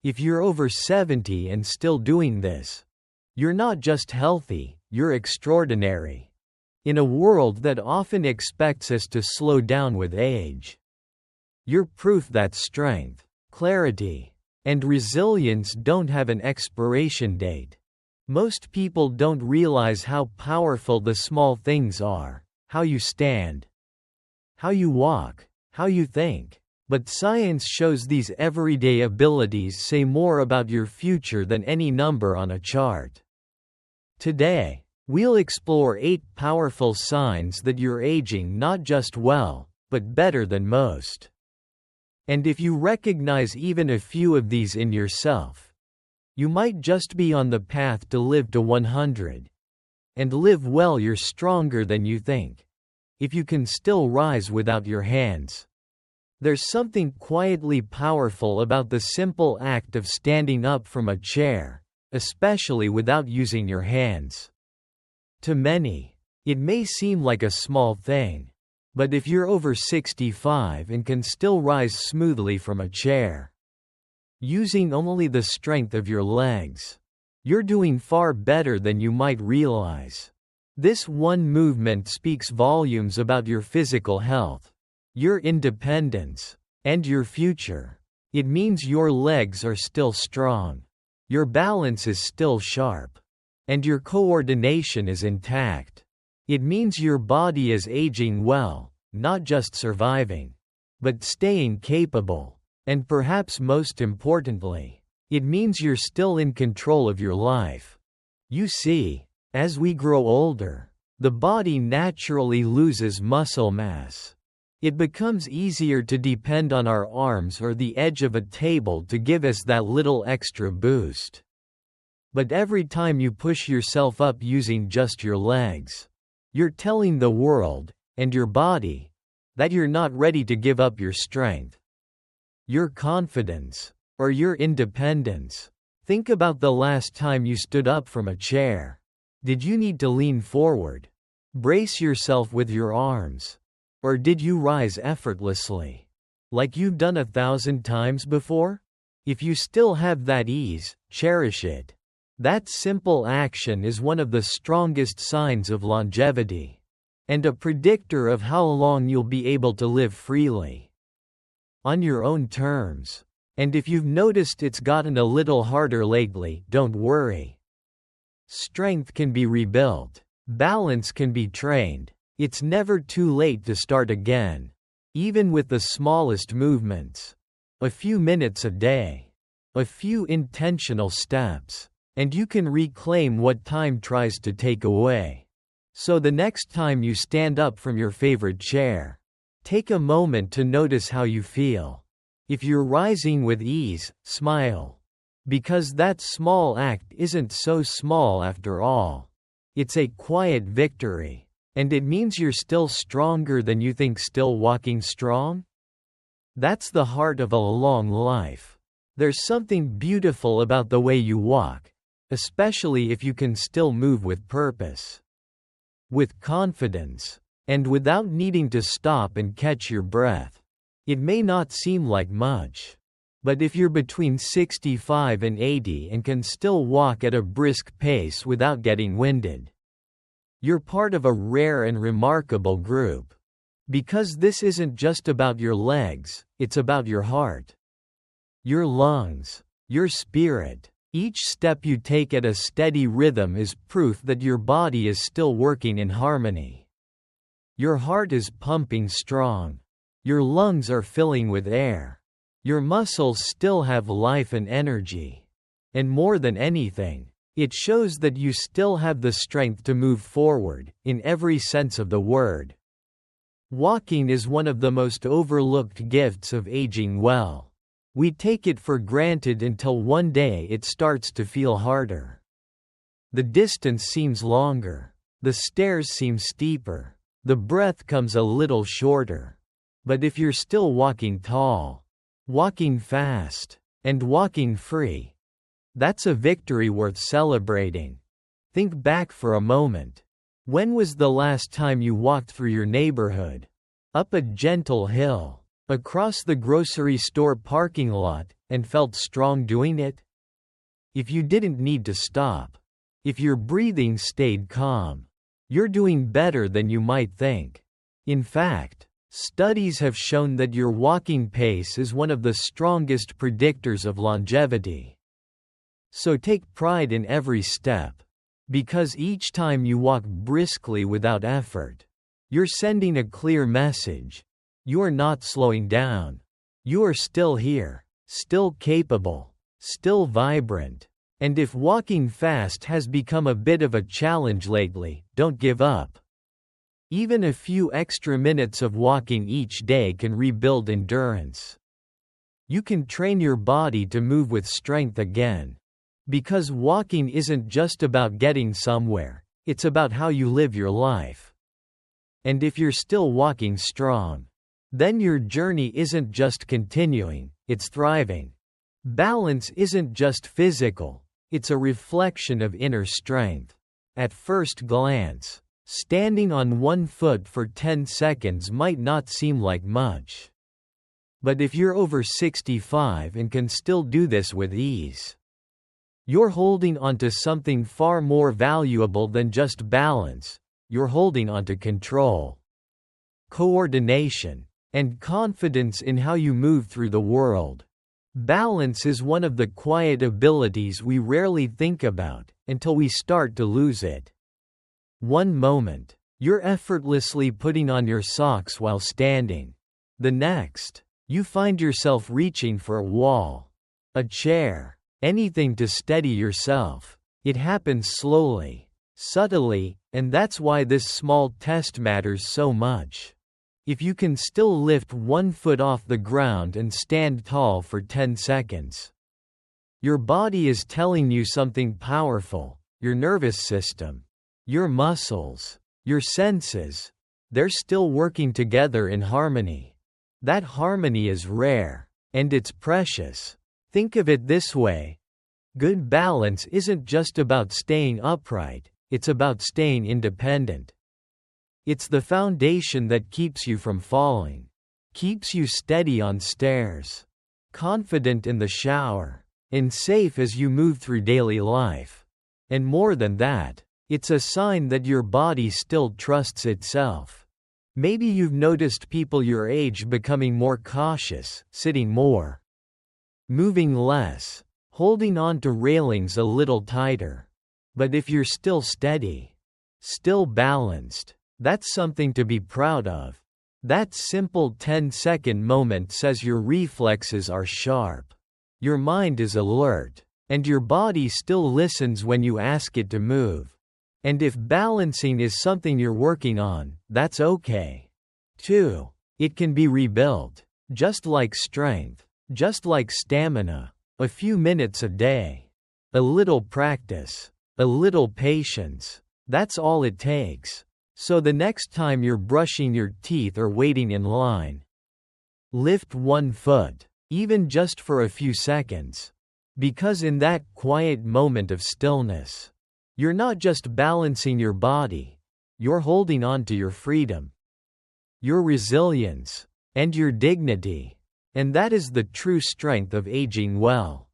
If you're over 70 and still doing this, you're not just healthy, you're extraordinary. In a world that often expects us to slow down with age, you're proof that strength, clarity, and resilience don't have an expiration date. Most people don't realize how powerful the small things are: how you stand, how you walk, how you think. But science shows these everyday abilities say more about your future than any number on a chart. Today, we'll explore 8 powerful signs that you're aging not just well, but better than most. And if you recognize even a few of these in yourself, you might just be on the path to live to 100. And live well. You're stronger than you think. If you can still rise without your hands. There's something quietly powerful about the simple act of standing up from a chair, especially without using your hands. To many, it may seem like a small thing, but if you're over 65 and can still rise smoothly from a chair, using only the strength of your legs, you're doing far better than you might realize. This one movement speaks volumes about your physical health, your independence, and your future. It means your legs are still strong, your balance is still sharp, and your coordination is intact. It means your body is aging well, not just surviving, but staying capable. And perhaps most importantly, it means you're still in control of your life. You see, as we grow older, the body naturally loses muscle mass. It becomes easier to depend on our arms or the edge of a table to give us that little extra boost. But every time you push yourself up using just your legs, you're telling the world, and your body, that you're not ready to give up your strength, your confidence, or your independence. Think about the last time you stood up from a chair. Did you need to lean forward, brace yourself with your arms? Or did you rise effortlessly, like you've done 1,000 times before? If you still have that ease, cherish it. That simple action is one of the strongest signs of longevity, and a predictor of how long you'll be able to live freely, on your own terms. And if you've noticed it's gotten a little harder lately, don't worry. Strength can be rebuilt. Balance can be trained. It's never too late to start again. Even with the smallest movements. A few minutes a day. A few intentional steps. And you can reclaim what time tries to take away. So the next time you stand up from your favorite chair, take a moment to notice how you feel. If you're rising with ease, smile. Because that small act isn't so small after all. It's a quiet victory. And it means you're still stronger than you think. Still walking strong? That's the heart of a long life. There's something beautiful about the way you walk, especially if you can still move with purpose, with confidence, and without needing to stop and catch your breath. It may not seem like much, but if you're between 65 and 80 and can still walk at a brisk pace without getting winded, you're part of a rare and remarkable group. Because this isn't just about your legs, it's about your heart, your lungs, your spirit. Each step you take at a steady rhythm is proof that your body is still working in harmony. Your heart is pumping strong. Your lungs are filling with air. Your muscles still have life and energy. And more than anything, it shows that you still have the strength to move forward, in every sense of the word. Walking is one of the most overlooked gifts of aging well. We take it for granted until one day it starts to feel harder. The distance seems longer. The stairs seem steeper. The breath comes a little shorter. But if you're still walking tall, walking fast, and walking free, that's a victory worth celebrating. Think back for a moment. When was the last time you walked through your neighborhood? Up a gentle hill? across the grocery store parking lot, and felt strong doing it? If you didn't need to stop, if your breathing stayed calm, you're doing better than you might think. In fact, studies have shown that your walking pace is one of the strongest predictors of longevity. So take pride in every step, because each time you walk briskly without effort, you're sending a clear message. You're not slowing down. You are still here, still capable, still vibrant. And if walking fast has become a bit of a challenge lately, don't give up. Even a few extra minutes of walking each day can rebuild endurance. You can train your body to move with strength again. Because walking isn't just about getting somewhere, it's about how you live your life. And if you're still walking strong, then your journey isn't just continuing, it's thriving. Balance isn't just physical, it's a reflection of inner strength. At first glance, standing on one foot for 10 seconds might not seem like much. But if you're over 65 and can still do this with ease, you're holding onto something far more valuable than just balance. You're holding onto control, coordination, and confidence in how you move through the world. Balance is one of the quiet abilities we rarely think about until we start to lose it. One moment, you're effortlessly putting on your socks while standing. The next, you find yourself reaching for a wall, a chair, anything to steady yourself. It happens slowly, subtly, and that's why this small test matters so much. If you can still lift one foot off the ground and stand tall for 10 seconds, your body is telling you something powerful. Your nervous system, your muscles, your senses, they're still working together in harmony. That harmony is rare, and it's precious. Think of it this way. Good balance isn't just about staying upright, it's about staying independent. It's the foundation that keeps you from falling, keeps you steady on stairs, confident in the shower, and safe as you move through daily life. And more than that, it's a sign that your body still trusts itself. Maybe you've noticed people your age becoming more cautious, sitting more, moving less, holding on to railings a little tighter. But if you're still steady, still balanced, that's something to be proud of. That simple 10-second moment says your reflexes are sharp, your mind is alert, and your body still listens when you ask it to move. And if balancing is something you're working on, that's okay, too. It can be rebuilt, just like strength, just like stamina. A few minutes a day, a little practice, a little patience, that's all it takes. So the next time you're brushing your teeth or waiting in line, lift one foot, even just for a few seconds. Because in that quiet moment of stillness, you're not just balancing your body, you're holding on to your freedom, your resilience, and your dignity. And that is the true strength of aging well.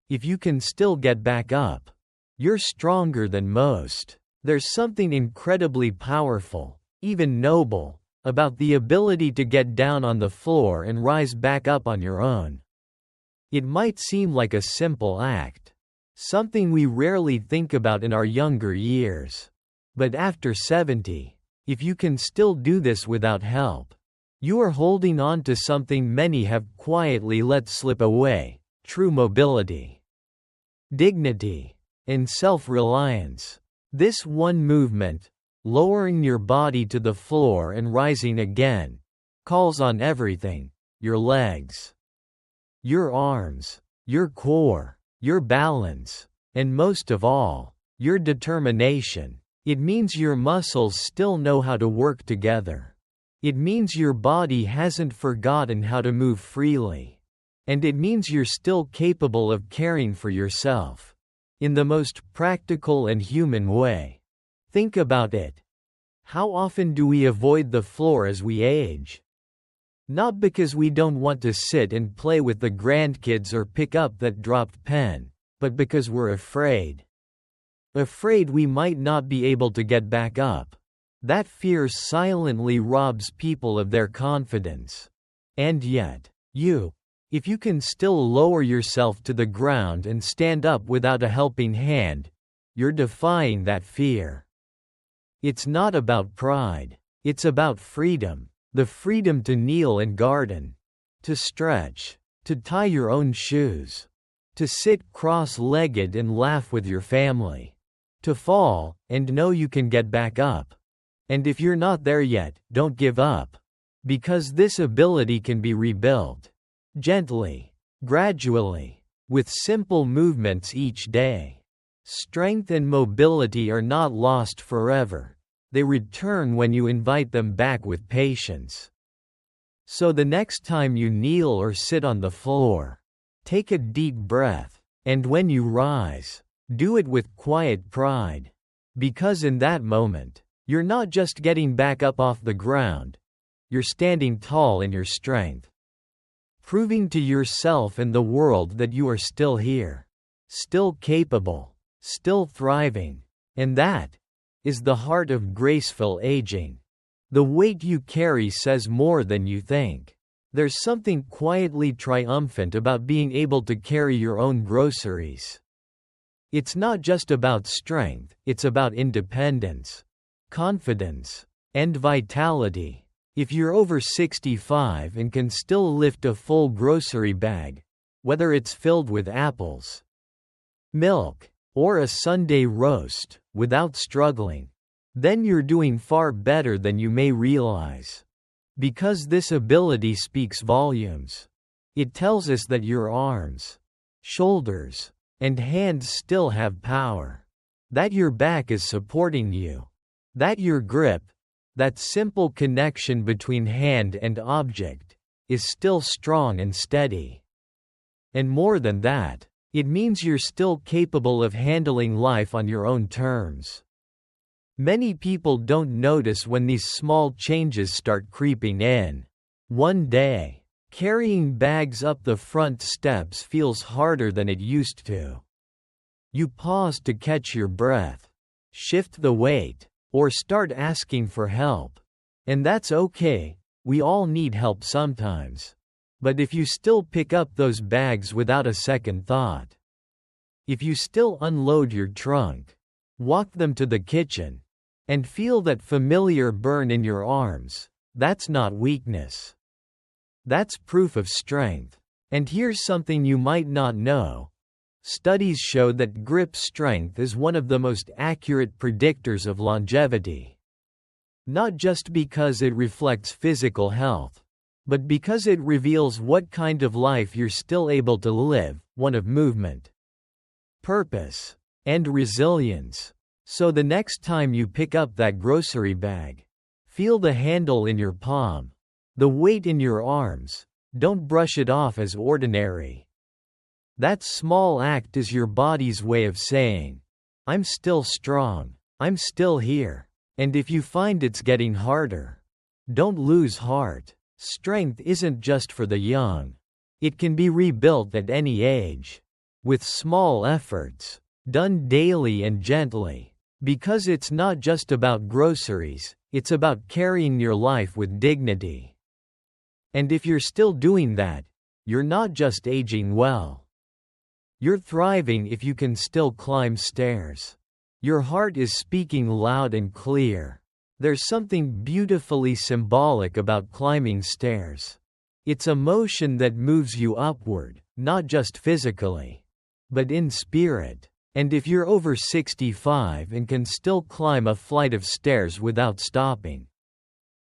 If you can still get back up, you're stronger than most. There's something incredibly powerful, even noble, about the ability to get down on the floor and rise back up on your own. It might seem like a simple act, something we rarely think about in our younger years. But after 70, if you can still do this without help, you are holding on to something many have quietly let slip away: true mobility, dignity, and self-reliance. This one movement, lowering your body to the floor and rising again, calls on everything: your legs, your arms, your core, your balance, and most of all, your determination. It means your muscles still know how to work together. It means your body hasn't forgotten how to move freely. And it means you're still capable of caring for yourself in the most practical and human way. Think about it. How often do we avoid the floor as we age? Not because we don't want to sit and play with the grandkids or pick up that dropped pen, but because we're afraid. Afraid we might not be able to get back up. That fear silently robs people of their confidence. And yet, if you can still lower yourself to the ground and stand up without a helping hand, you're defying that fear. It's not about pride. It's about freedom. The freedom to kneel and garden, to stretch, to tie your own shoes, to sit cross-legged and laugh with your family, to fall and know you can get back up. And if you're not there yet, don't give up. Because this ability can be rebuilt. Gently, gradually, with simple movements each day. Strength and mobility are not lost forever. They return when you invite them back with patience. So the next time you kneel or sit on the floor, take a deep breath, and when you rise, do it with quiet pride. Because in that moment, you're not just getting back up off the ground, you're standing tall in your strength. Proving to yourself and the world that you are still here, still capable, still thriving, and that is the heart of graceful aging. The weight you carry says more than you think. There's something quietly triumphant about being able to carry your own groceries. It's not just about strength, it's about independence, confidence, and vitality. If you're over 65 and can still lift a full grocery bag, whether it's filled with apples, milk, or a Sunday roast, without struggling, then you're doing far better than you may realize. Because this ability speaks volumes. It tells us that your arms, shoulders, and hands still have power. That your back is supporting you. That your grip, that simple connection between hand and object, is still strong and steady. And more than that, it means you're still capable of handling life on your own terms. Many people don't notice when these small changes start creeping in. One day, carrying bags up the front steps feels harder than it used to. You pause to catch your breath, shift the weight, or start asking for help. And that's okay, we all need help sometimes. But if you still pick up those bags without a second thought, if you still unload your trunk, walk them to the kitchen, and feel that familiar burn in your arms, that's not weakness. That's proof of strength. And here's something you might not know. Studies show that grip strength is one of the most accurate predictors of longevity. Not just because it reflects physical health, but because it reveals what kind of life you're still able to live, one of movement, purpose, and resilience. So the next time you pick up that grocery bag, feel the handle in your palm, the weight in your arms. Don't brush it off as ordinary. That small act is your body's way of saying, I'm still strong, I'm still here. And if you find it's getting harder, don't lose heart. Strength isn't just for the young. It can be rebuilt at any age. With small efforts, done daily and gently. Because it's not just about groceries, it's about carrying your life with dignity. And if you're still doing that, you're not just aging well. You're thriving if you can still climb stairs. Your heart is speaking loud and clear. There's something beautifully symbolic about climbing stairs. It's a motion that moves you upward, not just physically, but in spirit. And if you're over 65 and can still climb a flight of stairs without stopping,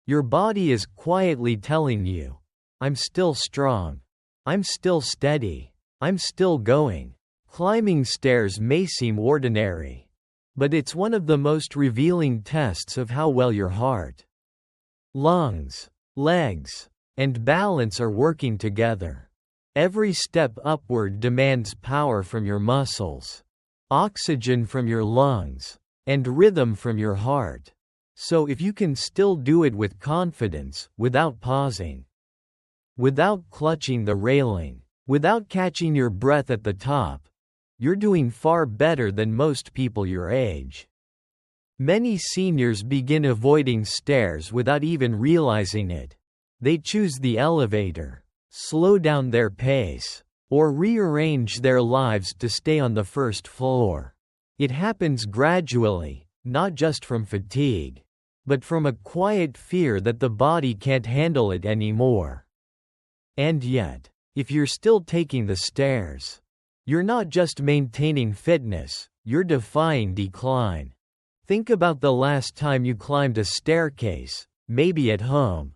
your body is quietly telling you, I'm still strong. I'm still steady. I'm still going. Climbing stairs may seem ordinary, but it's one of the most revealing tests of how well your heart, lungs, legs, and balance are working together. Every step upward demands power from your muscles, oxygen from your lungs, and rhythm from your heart. So if you can still do it with confidence, without pausing, without clutching the railing, without catching your breath at the top, you're doing far better than most people your age. Many seniors begin avoiding stairs without even realizing it. They choose the elevator, slow down their pace, or rearrange their lives to stay on the first floor. It happens gradually, not just from fatigue, but from a quiet fear that the body can't handle it anymore. And yet, if you're still taking the stairs, you're not just maintaining fitness, you're defying decline. Think about the last time you climbed a staircase, maybe at home,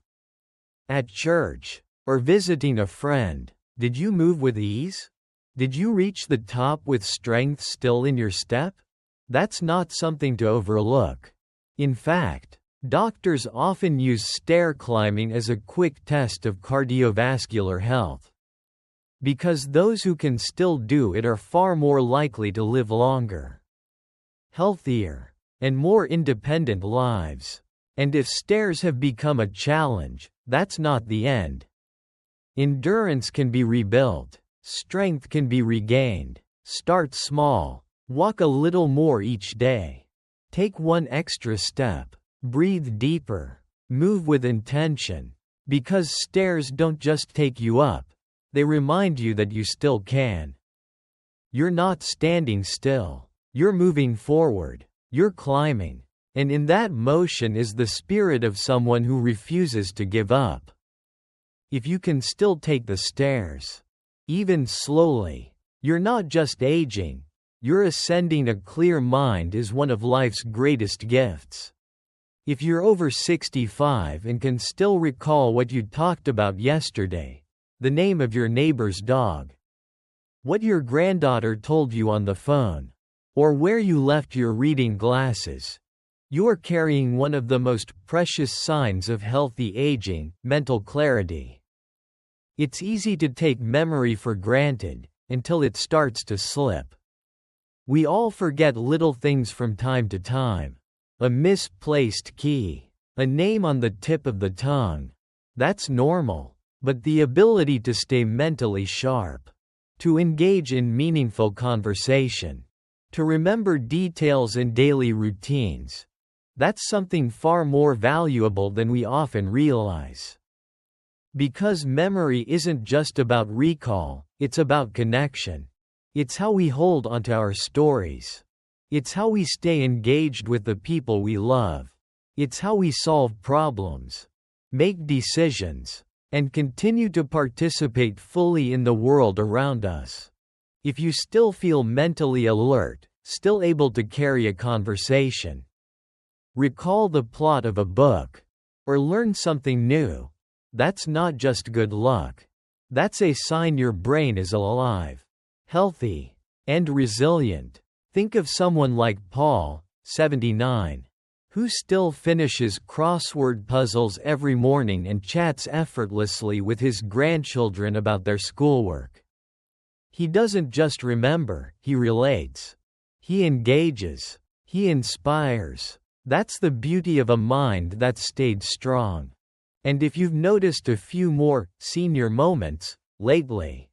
at church, or visiting a friend. Did you move with ease? Did you reach the top with strength still in your step? That's not something to overlook. In fact, doctors often use stair climbing as a quick test of cardiovascular health. Because those who can still do it are far more likely to live longer, healthier, and more independent lives. And if stairs have become a challenge, that's not the end. Endurance can be rebuilt, strength can be regained. Start small, walk a little more each day. Take one extra step, breathe deeper, move with intention. Because stairs don't just take you up, they remind you that you still can. You're not standing still, you're moving forward. You're climbing, and in that motion is the spirit of someone who refuses to give up. If you can still take the stairs, even slowly, you're not just aging, you're ascending. A clear mind is one of life's greatest gifts. If you're over 65 and can still recall what you talked about yesterday, the name of your neighbor's dog, what your granddaughter told you on the phone, or where you left your reading glasses, you're carrying one of the most precious signs of healthy aging, mental clarity. It's easy to take memory for granted, until it starts to slip. We all forget little things from time to time. A misplaced key, a name on the tip of the tongue. That's normal, but the ability to stay mentally sharp, to engage in meaningful conversation, to remember details in daily routines, that's something far more valuable than we often realize. Because memory isn't just about recall, it's about connection. It's how we hold onto our stories. It's how we stay engaged with the people we love. It's how we solve problems, make decisions, and continue to participate fully in the world around us. If you still feel mentally alert, still able to carry a conversation, recall the plot of a book, or learn something new, that's not just good luck. That's a sign your brain is alive, healthy, and resilient. Think of someone like Paul, 79, who still finishes crossword puzzles every morning and chats effortlessly with his grandchildren about their schoolwork. He doesn't just remember, he relates. He engages. He inspires. That's the beauty of a mind that's stayed strong. And if you've noticed a few more senior moments lately,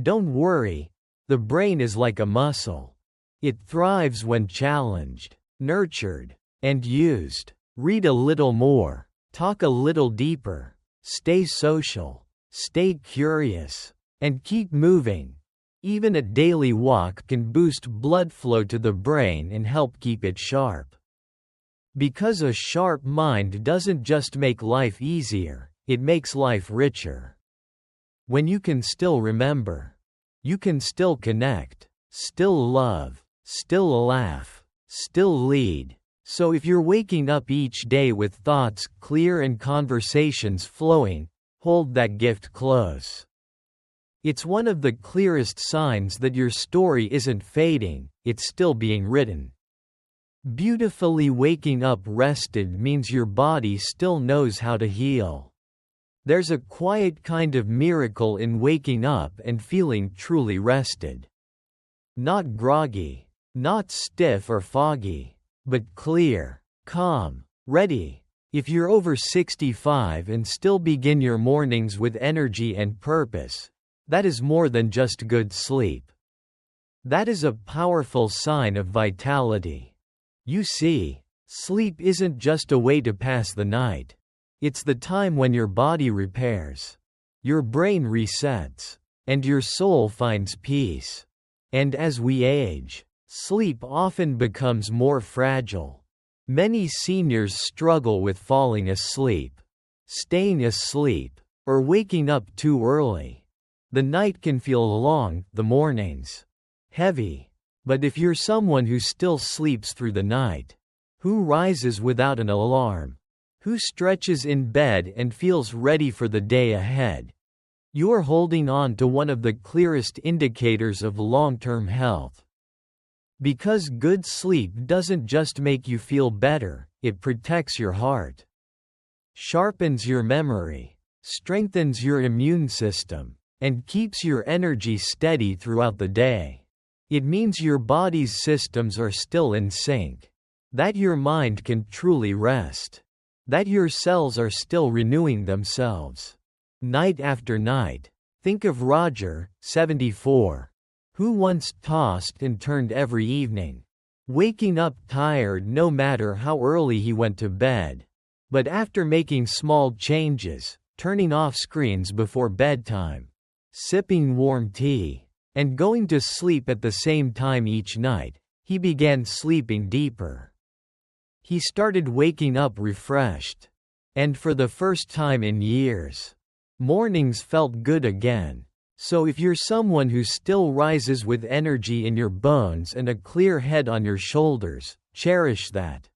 don't worry, the brain is like a muscle. It thrives when challenged, nurtured, and used. Read a little more, talk a little deeper, stay social, stay curious, and keep moving. Even a daily walk can boost blood flow to the brain and help keep it sharp. Because a sharp mind doesn't just make life easier, it makes life richer. When you can still remember, you can still connect, still love, still laugh, still lead. So if you're waking up each day with thoughts clear and conversations flowing, hold that gift close. It's one of the clearest signs that your story isn't fading, it's still being written. Beautifully waking up rested means your body still knows how to heal. There's a quiet kind of miracle in waking up and feeling truly rested. Not groggy, not stiff or foggy, but clear, calm, ready. If you're over 65 and still begin your mornings with energy and purpose, that is more than just good sleep. That is a powerful sign of vitality. You see, sleep isn't just a way to pass the night. It's the time when your body repairs, your brain resets, and your soul finds peace. And as we age, sleep often becomes more fragile. Many seniors struggle with falling asleep, staying asleep, or waking up too early. The night can feel long, the mornings heavy. But if you're someone who still sleeps through the night, who rises without an alarm, who stretches in bed and feels ready for the day ahead, you're holding on to one of the clearest indicators of long-term health. Because good sleep doesn't just make you feel better, it protects your heart, sharpens your memory, strengthens your immune system, and keeps your energy steady throughout the day. It means your body's systems are still in sync, that your mind can truly rest, that your cells are still renewing themselves. Night after night. Think of Roger, 74. Who once tossed and turned every evening, waking up tired no matter how early he went to bed. But after making small changes, turning off screens before bedtime, sipping warm tea, and going to sleep at the same time each night, he began sleeping deeper. He started waking up refreshed. And for the first time in years, mornings felt good again. So if you're someone who still rises with energy in your bones and a clear head on your shoulders, cherish that.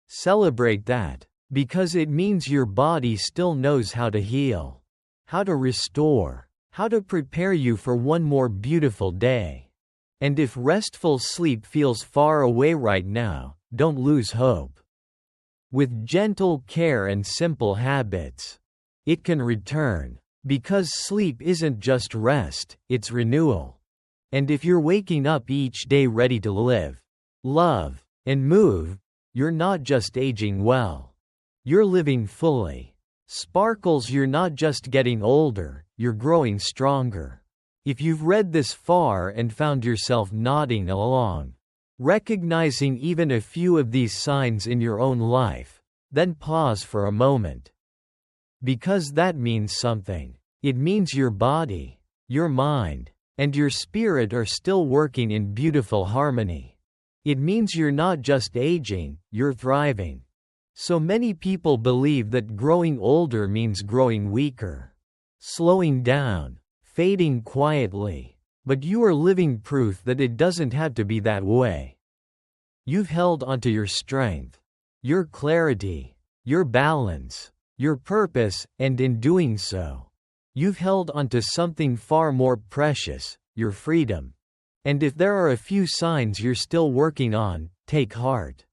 Celebrate that, because it means your body still knows how to heal, how to restore, how to prepare you for one more beautiful day. And if restful sleep feels far away right now, don't lose hope. With gentle care and simple habits, it can return. Because sleep isn't just rest, it's renewal. And if you're waking up each day ready to live, love, and move, you're not just aging well. You're living fully. Sparkles, you're not just getting older, you're growing stronger. If you've read this far and found yourself nodding along, recognizing even a few of these signs in your own life, then pause for a moment. Because that means something. It means your body, your mind, and your spirit are still working in beautiful harmony. It means you're not just aging, you're thriving. So many people believe that growing older means growing weaker, slowing down, fading quietly. But you are living proof that it doesn't have to be that way. You've held onto your strength, your clarity, your balance, your purpose, and in doing so, you've held onto something far more precious, your freedom. And if there are a few signs you're still working on, take heart.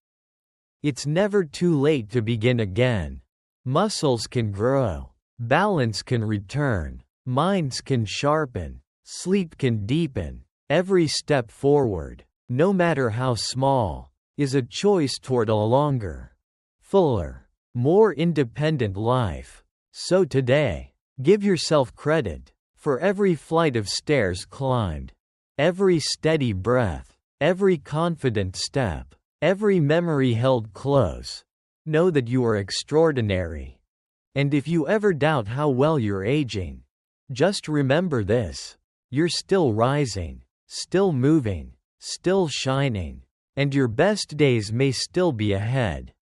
It's never too late to begin again. Muscles can grow, balance can return, minds can sharpen, sleep can deepen. Every step forward, no matter how small, is a choice toward a longer, fuller, more independent life. So today, give yourself credit for every flight of stairs climbed, every steady breath, every confident step, every memory held close. Know that you are extraordinary. And if you ever doubt how well you're aging, just remember this: you're still rising, still moving, still shining, and your best days may still be ahead.